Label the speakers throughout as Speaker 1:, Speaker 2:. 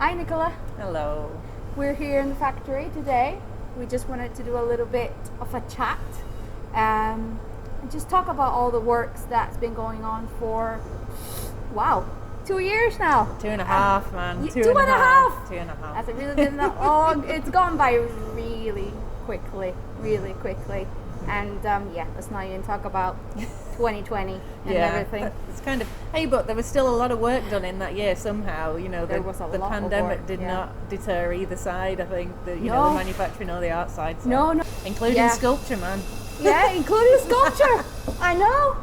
Speaker 1: Hi Nicola,
Speaker 2: Hello.
Speaker 1: we're here in the factory today. We just wanted to do a little bit of a chat and just talk about all the works that's been going on for, wow, 2 years now.
Speaker 2: 2.5, man.
Speaker 1: Two and a half.
Speaker 2: 2.5.
Speaker 1: Has it really been that long? It's gone by really quickly. And let's not even talk about 2020 and everything.
Speaker 2: It's kind of, hey, but there was still a lot of work done in that year somehow. You know,
Speaker 1: There was a
Speaker 2: the
Speaker 1: lot of
Speaker 2: pandemic
Speaker 1: work,
Speaker 2: did
Speaker 1: yeah.
Speaker 2: not deter either side, I think, the
Speaker 1: No.
Speaker 2: the manufacturing or the art side. So.
Speaker 1: No.
Speaker 2: Including
Speaker 1: Yeah.
Speaker 2: sculpture, man.
Speaker 1: Yeah, including sculpture. I know.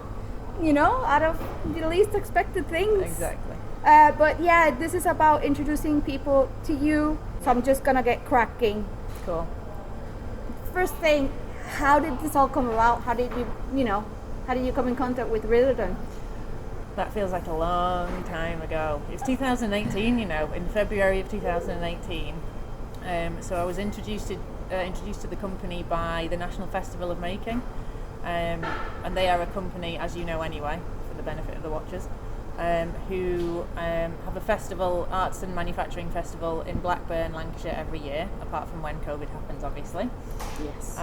Speaker 1: Out of the least expected things.
Speaker 2: Exactly.
Speaker 1: But yeah, this is about introducing people to you. So I'm just gonna get cracking.
Speaker 2: Cool.
Speaker 1: First thing, how did this all come about? How did you come in contact with Ritherdon?
Speaker 2: That feels like a long time ago. It's 2018, in February of 2018. So I was introduced to the company by the National Festival of Making, and they are a company, as you know anyway, for the benefit of the watchers, who have a festival, arts and manufacturing festival in Blackburn, Lancashire every year, apart from when COVID happens, obviously.
Speaker 1: Yes.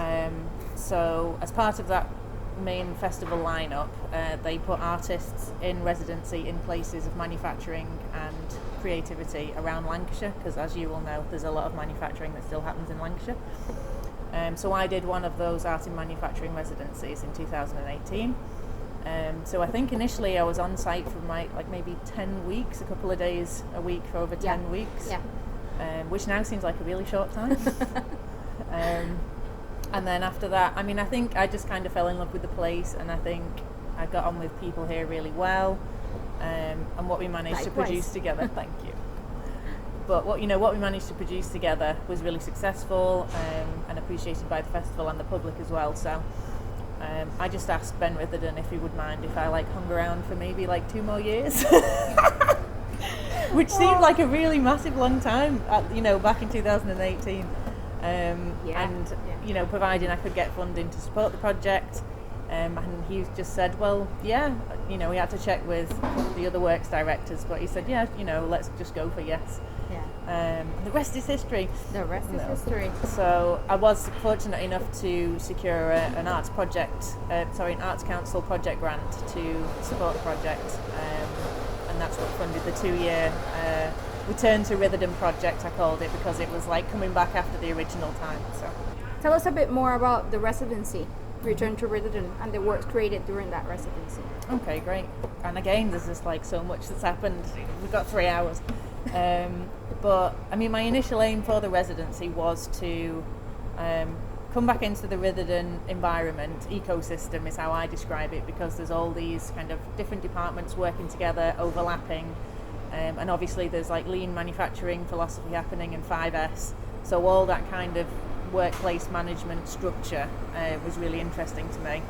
Speaker 2: So as part of that main festival lineup, they put artists in residency in places of manufacturing and creativity around Lancashire, because as you will know, there's a lot of manufacturing that still happens in Lancashire. So I did one of those art and manufacturing residencies in 2018. So I think initially I was on site for maybe 10 weeks, a couple of days a week for over 10 weeks, which now seems like a really short time. And then after that, I think I just kind of fell in love with the place, and I think I got on with people here really well, and what we managed to produce together. Thank you. But what we managed to produce together was really successful, and appreciated by the festival and the public as well. So I just asked Ben Ritherdon if he would mind if I hung around for maybe 2 more years, which seemed like a really massive long time, back in 2018. Providing I could get funding to support the project, and he just said, well, yeah, he had to check with the other works directors, but he said, yeah, let's just go for yes.
Speaker 1: Yeah.
Speaker 2: The rest is history.
Speaker 1: The rest is history.
Speaker 2: So I was fortunate enough to secure an arts council project grant to support the project, and that's what funded the 2-year Return to Ritherdon project, I called it, because it was coming back after the original time. So
Speaker 1: Tell us a bit more about the residency, Return to Ritherdon, and the works created during that residency.
Speaker 2: Okay, great. And again, there's just so much that's happened. We've got 3 hours. But my initial aim for the residency was to come back into the Ritherdon environment. Ecosystem is how I describe it, because there's all these kind of different departments working together, overlapping. And obviously there's lean manufacturing philosophy happening in 5S. So all that kind of workplace management structure was really interesting to me.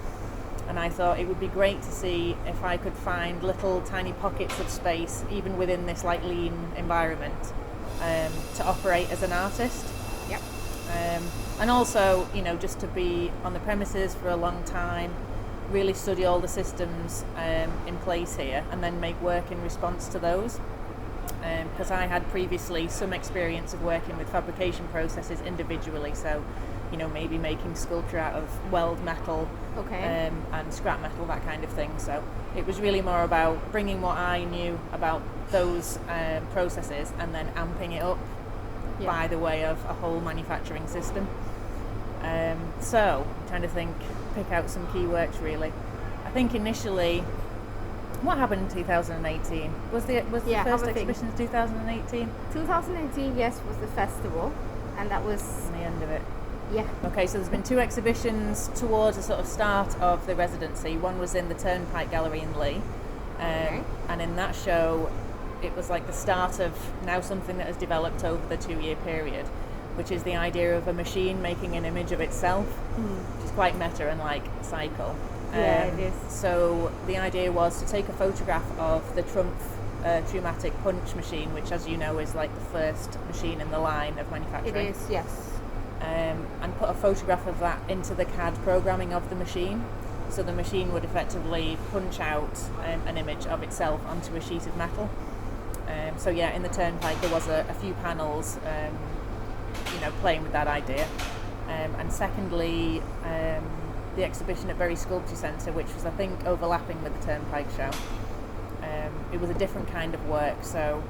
Speaker 2: And I thought it would be great to see if I could find little tiny pockets of space, even within this lean environment, to operate as an artist.
Speaker 1: Yep.
Speaker 2: And also, just to be on the premises for a long time, really study all the systems in place here, and then make work in response to those. Because I had previously some experience of working with fabrication processes individually, so maybe making sculpture out of weld metal, and scrap metal, that kind of thing. So it was really more about bringing what I knew about those processes and then amping it up by the way of a whole manufacturing system. So I'm trying to pick out some key works really. I think initially, what happened in 2018? Was the first exhibition 2018?
Speaker 1: 2018, yes, was the festival, and that was
Speaker 2: the end of it.
Speaker 1: Yeah.
Speaker 2: Okay, so there's been 2 exhibitions towards the sort of start of the residency. One was in the Turnpike Gallery in Leigh, and in that show, it was the start of now something that has developed over the 2-year period, which is the idea of a machine making an image of itself, which is quite meta and cycle.
Speaker 1: Yeah, it is.
Speaker 2: So the idea was to take a photograph of the Trumatic punch machine, which, as you know, is the first machine in the line of manufacturing.
Speaker 1: It is, yes.
Speaker 2: And put a photograph of that into the CAD programming of the machine. So the machine would effectively punch out an image of itself onto a sheet of metal. So yeah, in the Turnpike there was a few panels, playing with that idea. And secondly, the exhibition at Bury Sculpture Centre, which was, I think, overlapping with the Turnpike show. It was a different kind of work. So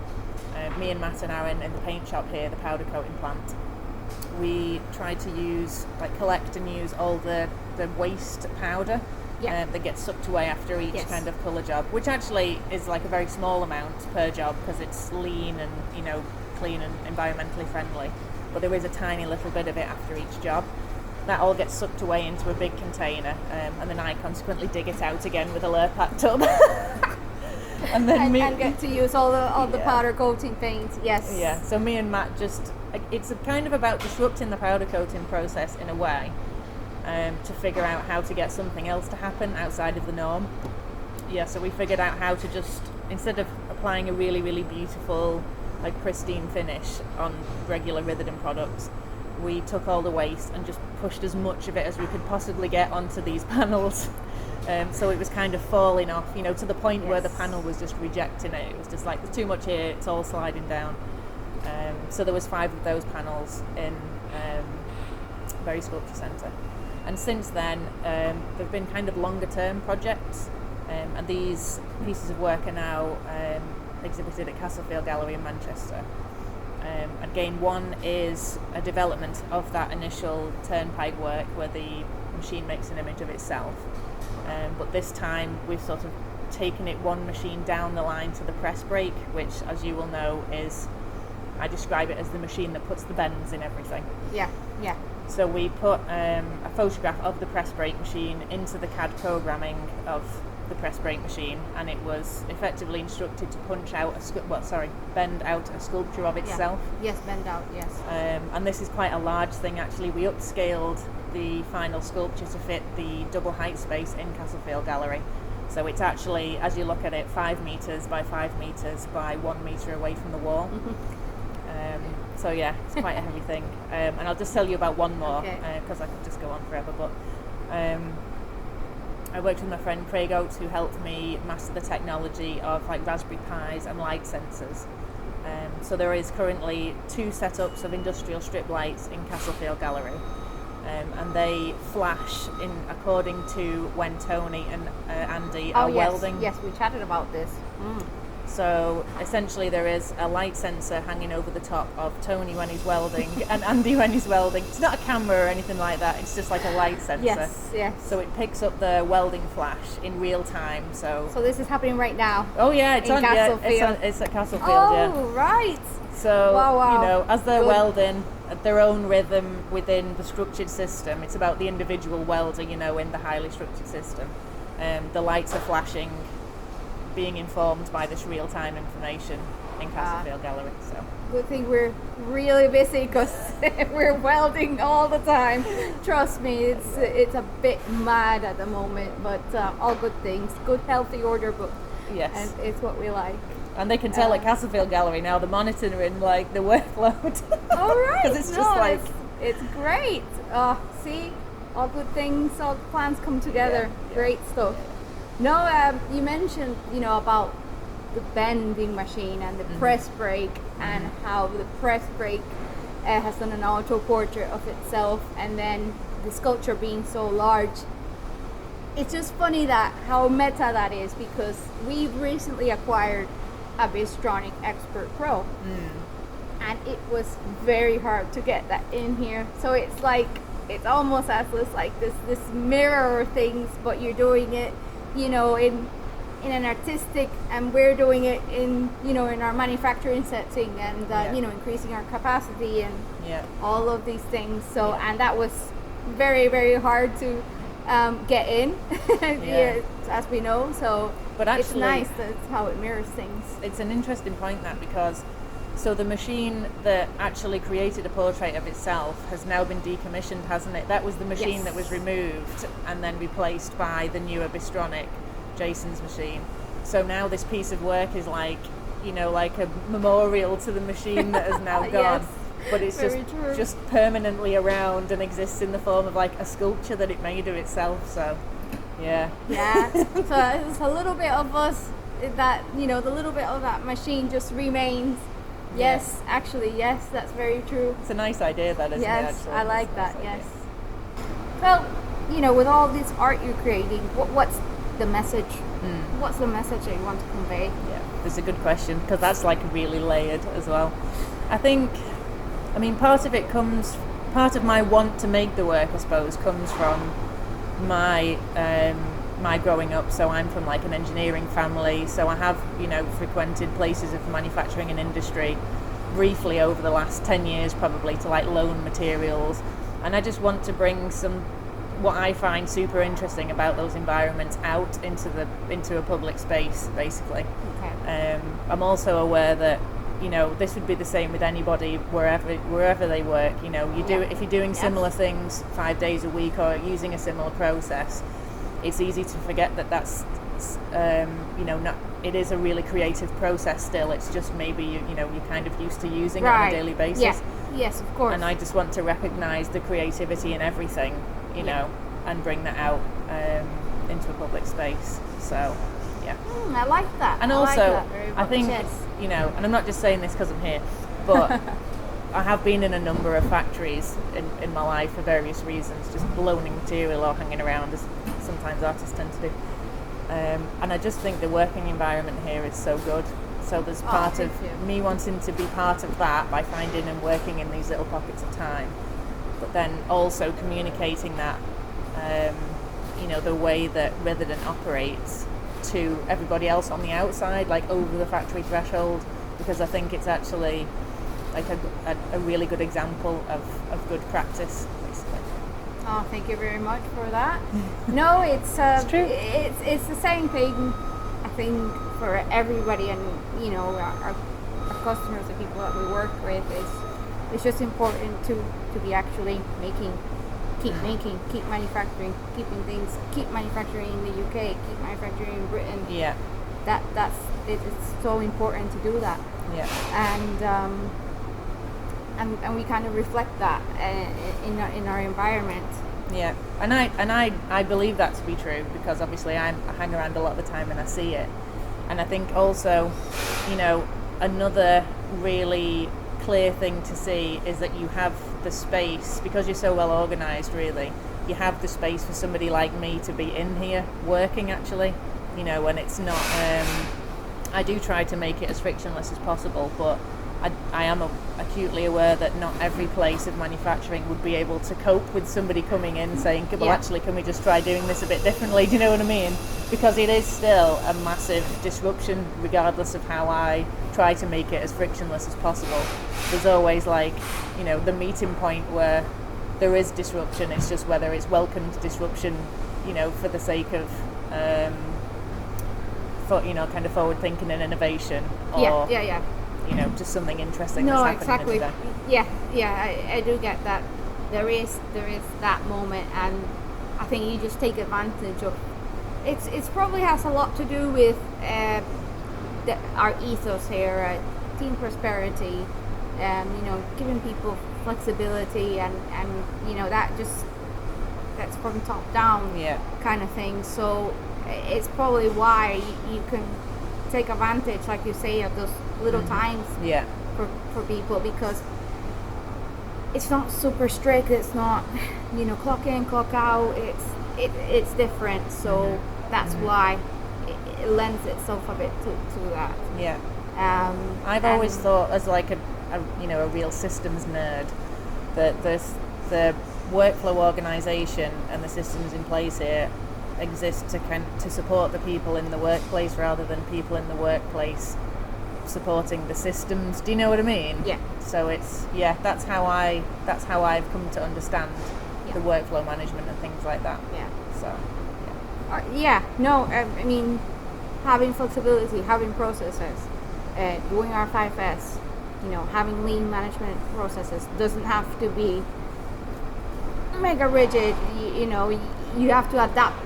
Speaker 2: me and Matt and Aaron in the paint shop here, the powder coating plant, we tried to collect and use all the waste powder that gets sucked away after each kind of colour job, which actually is like a very small amount per job because it's lean and clean and environmentally friendly. But there is a tiny little bit of it after each job. That all gets sucked away into a big container, and then I consequently dig it out again with a Lurpak tub. and
Speaker 1: get to use all the powder coating paint. Yes.
Speaker 2: Yeah. So me and Matt it's kind of about disrupting the powder coating process in a way, to figure out how to get something else to happen outside of the norm. Yeah. So we figured out how to just, instead of applying a really, really beautiful, like pristine finish on regular Ritherdon products, we took all the waste and just pushed as much of it as we could possibly get onto these panels. So it was kind of falling off, to the point where the panel was just rejecting it. It was just like, there's too much here, it's all sliding down. So there was 5 of those panels in Bury Sculpture Centre. And since then, there have been kind of longer term projects, and these pieces of work are now exhibited at Castlefield Gallery in Manchester. Again, one is a development of that initial Turnpike work where the machine makes an image of itself. But this time we've sort of taken it one machine down the line to the press brake, which, as you will know, is, I describe it as the machine that puts the bends in everything.
Speaker 1: Yeah.
Speaker 2: So we put a photograph of the press brake machine into the CAD programming of the press brake machine, and it was effectively instructed to bend out a sculpture of itself.
Speaker 1: Yes, bend out, yes.
Speaker 2: And this is quite a large thing actually. We upscaled the final sculpture to fit the double height space in Castlefield Gallery. So it's actually, as you look at it, 5 metres by 5 metres by 1 metre away from the wall. So yeah, it's quite a heavy thing. And I'll just tell you about one more, because I could just go on forever. But I worked with my friend Craig Oates, who helped me master the technology of like Raspberry Pis and light sensors. So there is currently 2 setups of industrial strip lights in Castlefield Gallery, and they flash in according to when Tony and Andy are welding.
Speaker 1: Yes, we chatted about this.
Speaker 2: So essentially there is a light sensor hanging over the top of Tony when he's welding and Andy when he's welding. It's not a camera or anything like that, it's just like a light sensor.
Speaker 1: Yes.
Speaker 2: So it picks up the welding flash in real time. So
Speaker 1: this is happening right now?
Speaker 2: Oh yeah, it's at Castlefield.
Speaker 1: Oh, right.
Speaker 2: So,
Speaker 1: wow.
Speaker 2: As they're welding at their own rhythm within the structured system, it's about the individual welder, in the highly structured system. The lights are flashing, being informed by this real-time information in Castlefield Gallery. So
Speaker 1: good thing we're really busy because we're welding all the time. Trust me, it's a bit mad at the moment, but all good things. Good, healthy order book.
Speaker 2: Yes.
Speaker 1: And it's what we like.
Speaker 2: And they can tell at Castlefield Gallery now, the monitoring like the workload.
Speaker 1: All right.
Speaker 2: Because it's just like...
Speaker 1: It's great. See, all good things, all plans come together. Yeah. Great stuff. No, you mentioned, about the bending machine and the press brake, and how the press brake has done an auto portrait of itself, and then the sculpture being so large. It's just funny how meta that is, because we've recently acquired a Bistronic Expert Pro, and it was very hard to get that in here. So it's almost as this mirror things, but you're doing it in an artistic, and we're doing it in in our manufacturing setting, and increasing our capacity and all of these things. So and that was very, very hard to get in, as we know. So but actually, it's nice that's how it mirrors things.
Speaker 2: It's an interesting point because the machine that actually created a portrait of itself has now been decommissioned, hasn't it? That was the machine that was removed and then replaced by the newer Bistronic, Jason's machine. So now this piece of work is like a memorial to the machine that has now gone. But it's just permanently around and exists in the form of like a sculpture that it made of itself. So, yeah.
Speaker 1: So it's a little bit of us that, the little bit of that machine just remains. Yes, actually, yes, that's very true.
Speaker 2: It's a nice idea, that, isn't it?
Speaker 1: Yes,
Speaker 2: Actually,
Speaker 1: I like
Speaker 2: it's a
Speaker 1: that.
Speaker 2: nice
Speaker 1: Yes.
Speaker 2: idea.
Speaker 1: So, with all this art you're creating, what's the message? What's the message that you want to convey?
Speaker 2: Yeah, that's a good question, because that's like really layered as well. I think, part of my want to make the work, I suppose, comes from my growing up. So I'm from like an engineering family, so I have frequented places of manufacturing and industry briefly over the last 10 years probably to like loan materials, and I just want to bring what I find super interesting about those environments out into a public space, basically.
Speaker 1: Okay.
Speaker 2: I'm also aware that this would be the same with anybody wherever they work. If you're doing similar things 5 days a week or using a similar process, it's easy to forget that that's not. It is a really creative process still. It's just maybe you're kind of used to using it on a daily basis.
Speaker 1: Yeah. Yes, of course.
Speaker 2: And I just want to recognise the creativity in everything, and bring that out into a public space. So, yeah.
Speaker 1: I like that.
Speaker 2: And
Speaker 1: I
Speaker 2: also,
Speaker 1: like that very much.
Speaker 2: I think and I'm not just saying this because I'm here, but I have been in a number of factories in my life for various reasons, just loaning material or hanging around, as sometimes artists tend to do. And I just think the working environment here is so good. So there's part of me wanting to be part of that by finding and working in these little pockets of time, but then also communicating that, the way that Ritherdon operates to everybody else on the outside, like over the factory threshold, because I think it's actually like a really good example of good practice, basically.
Speaker 1: Oh, thank you very much for that. No, it's
Speaker 2: true.
Speaker 1: It's the same thing, I think, for everybody, and our customers, the people that we work with. It's just important to be actually keep manufacturing, keep manufacturing in the UK, keep manufacturing in Britain.
Speaker 2: Yeah.
Speaker 1: It's so important to do that.
Speaker 2: Yeah.
Speaker 1: And we kind of reflect that in our environment.
Speaker 2: Yeah, and I believe that to be true, because obviously I hang around a lot of the time and I see it, and I think also, another really clear thing to see is that you have the space, because you're so well organised. Really, you have the space for somebody like me to be in here working. Actually, when it's not. I do try to make it as frictionless as possible, but I am acutely aware that not every place of manufacturing would be able to cope with somebody coming in saying, well, actually, can we just try doing this a bit differently? Do you know what I mean? Because it is still a massive disruption, regardless of how I try to make it as frictionless as possible. There's always the meeting point where there is disruption. It's just whether it's welcomed disruption, for the sake of, kind of forward thinking and innovation, or just something interesting that's happening in the day.
Speaker 1: I do get that. There is that moment, and I think you just take advantage of. It's probably has a lot to do with our ethos here, team prosperity, giving people flexibility, and that's from top down kind of thing. So it's probably why you can take advantage, like you say, of those little times for people, because it's not super strict. It's not clock in, clock out. It's different. So that's why it lends itself a bit to that.
Speaker 2: I've always thought, as like a real systems nerd, that the workflow organisation and the systems in place here exist to support the people in the workplace rather than people in the workplace supporting the systems. Do you know what I mean? Yeah. So it's that's how I've come to understand the workflow management and things like that. Yeah. So I mean, having flexibility, having processes,
Speaker 1: Doing our 5S, having lean management processes doesn't have to be mega rigid. You have to adapt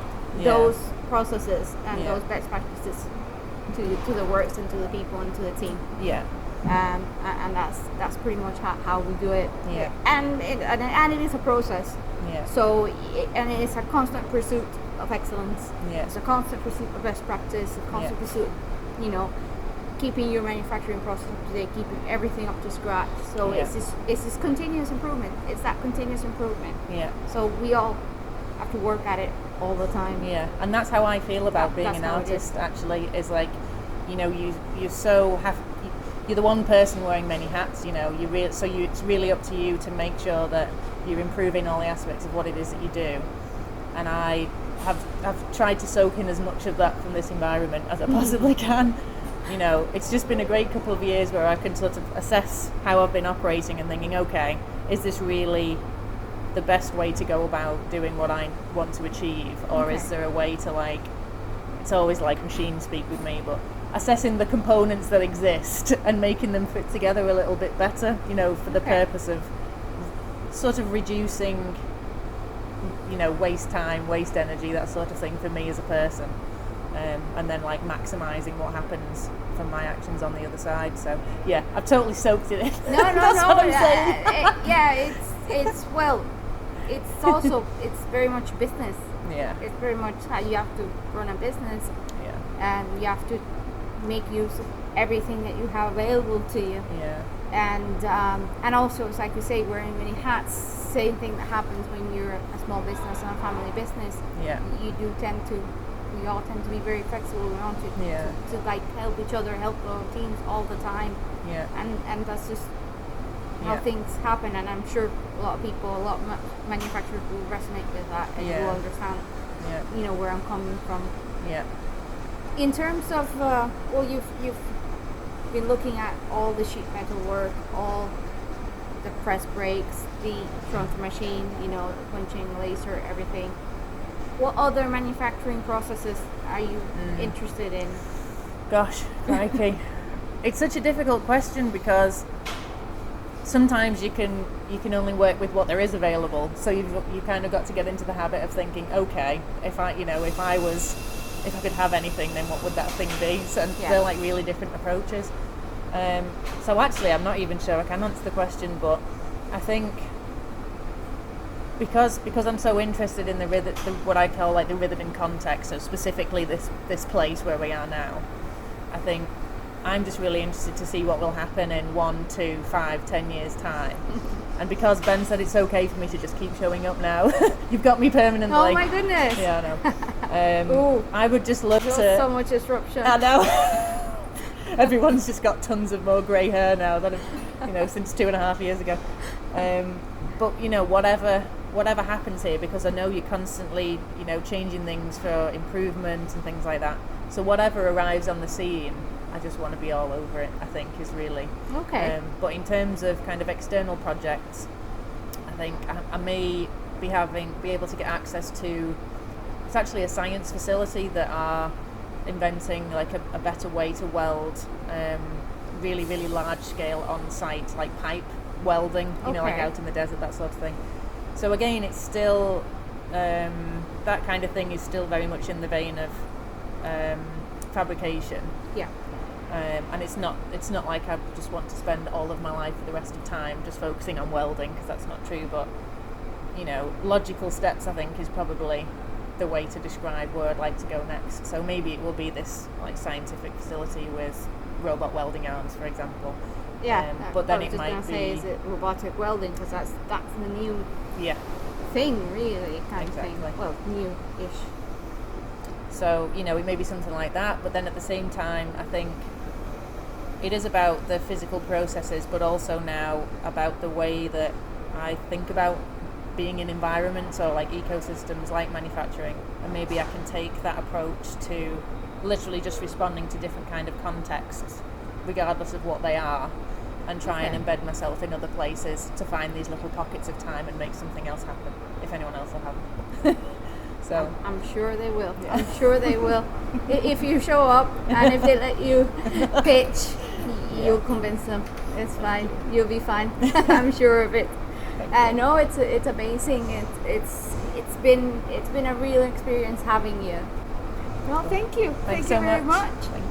Speaker 1: those processes and those best practices to the works and to the people and to the team. And that's pretty much how we do it. And it is a process. So it is a constant pursuit of excellence. It's a constant pursuit of best practice, a constant pursuit you know, keeping your manufacturing process up to date, keeping everything up to scratch. So
Speaker 2: Yeah.
Speaker 1: it's this continuous improvement. It's that continuous improvement.
Speaker 2: Yeah.
Speaker 1: So we all have to work at it all the time.
Speaker 2: Yeah, and that's how I feel about being
Speaker 1: That's
Speaker 2: an
Speaker 1: how it
Speaker 2: artist. Actually, is like, you know, you're the one person wearing many hats. You know, it's really up to you to make sure that you're improving all the aspects of what it is that you do. And I have tried to soak in as much of that from this environment as I possibly can. You know, it's just been a great couple of years where I can sort of assess how I've been operating and thinking, okay, is this really the best way to go about doing what I want to achieve, or is there a way to, like, it's always like machine speak with me, but assessing the components that exist and making them fit together a little bit better, you know, for the purpose of sort of reducing, you know, waste time, waste energy, that sort of thing for me as a person. And then, like, maximising what happens from my actions on the other side. So yeah, I've totally soaked it in.
Speaker 1: No,
Speaker 2: That's what I'm saying.
Speaker 1: It's well, it's also it's very much business.
Speaker 2: Yeah.
Speaker 1: It's very much how you have to run a business, and you have to make use of everything that you have available to you.
Speaker 2: Yeah.
Speaker 1: And also, it's like you say, wearing many hats. Same thing that happens when you're a small business and a family business.
Speaker 2: Yeah.
Speaker 1: We all tend to be very flexible. We want to like help each other, help our teams all the time.
Speaker 2: Yeah.
Speaker 1: And that's just how things happen. And I'm sure a lot of people, a lot of manufacturers will resonate with that and will understand.
Speaker 2: Yeah.
Speaker 1: You know where I'm coming from.
Speaker 2: Yeah.
Speaker 1: In terms of well, you've been looking at all the sheet metal work, all the press brakes, the front machine, you know, the punching, laser, everything. What other manufacturing processes are you interested in?
Speaker 2: Gosh, crikey. It's such a difficult question because sometimes you can only work with what there is available. So you kind of got to get into the habit of thinking, okay, if I could have anything, then what would that thing be? So they're like really different approaches. So actually, I'm not even sure I can answer the question, but I think because I'm so interested in what I call like the Ritherdon context, so specifically this place where we are now, I think I'm just really interested to see what will happen in 1, 2, 5, 10 years time. And because Ben said it's okay for me to just keep showing up now, you've got me permanently.
Speaker 1: Oh my goodness!
Speaker 2: Yeah, I know. I would just love to.
Speaker 1: So much disruption.
Speaker 2: I know. Everyone's just got tons of more grey hair now than since 2.5 years ago. But whatever happens here, because I know you're constantly changing things for improvement and things like that. So whatever arrives on the scene, I just want to be all over it, I think, is really
Speaker 1: okay.
Speaker 2: But in terms of kind of external projects, I think I may be able to get access to, it's actually a science facility that are inventing like a better way to weld really, really large scale on site, like pipe welding, like out in the desert, that sort of thing. So again, it's still that kind of thing is still very much in the vein of fabrication.
Speaker 1: Yeah.
Speaker 2: And it's not like I just want to spend all of my life for the rest of time just focusing on welding, because that's not true. But logical steps, I think, is probably the way to describe where I'd like to go next. So maybe it will be this like scientific facility with robot welding arms, for example.
Speaker 1: Yeah.
Speaker 2: But then
Speaker 1: I was
Speaker 2: it
Speaker 1: just
Speaker 2: might
Speaker 1: gonna say, is it robotic welding? Because that's the new thing, really, kind of thing. Well, new-ish.
Speaker 2: So it may be something like that. But then at the same time, I think it is about the physical processes, but also now about the way that I think about being in environments or like ecosystems like manufacturing, and maybe I can take that approach to literally just responding to different kind of contexts regardless of what they are, and try and embed myself in other places to find these little pockets of time and make something else happen, if anyone else will have them. So
Speaker 1: I'm sure they will. Yeah. I'm sure they will. If you show up and if they let you pitch, you'll convince them. It's fine. You'll be fine. I'm sure of it. No, it's amazing. It's been a real experience having you. Well, thank you.
Speaker 2: Thanks
Speaker 1: thank you
Speaker 2: so
Speaker 1: very
Speaker 2: much.
Speaker 1: much.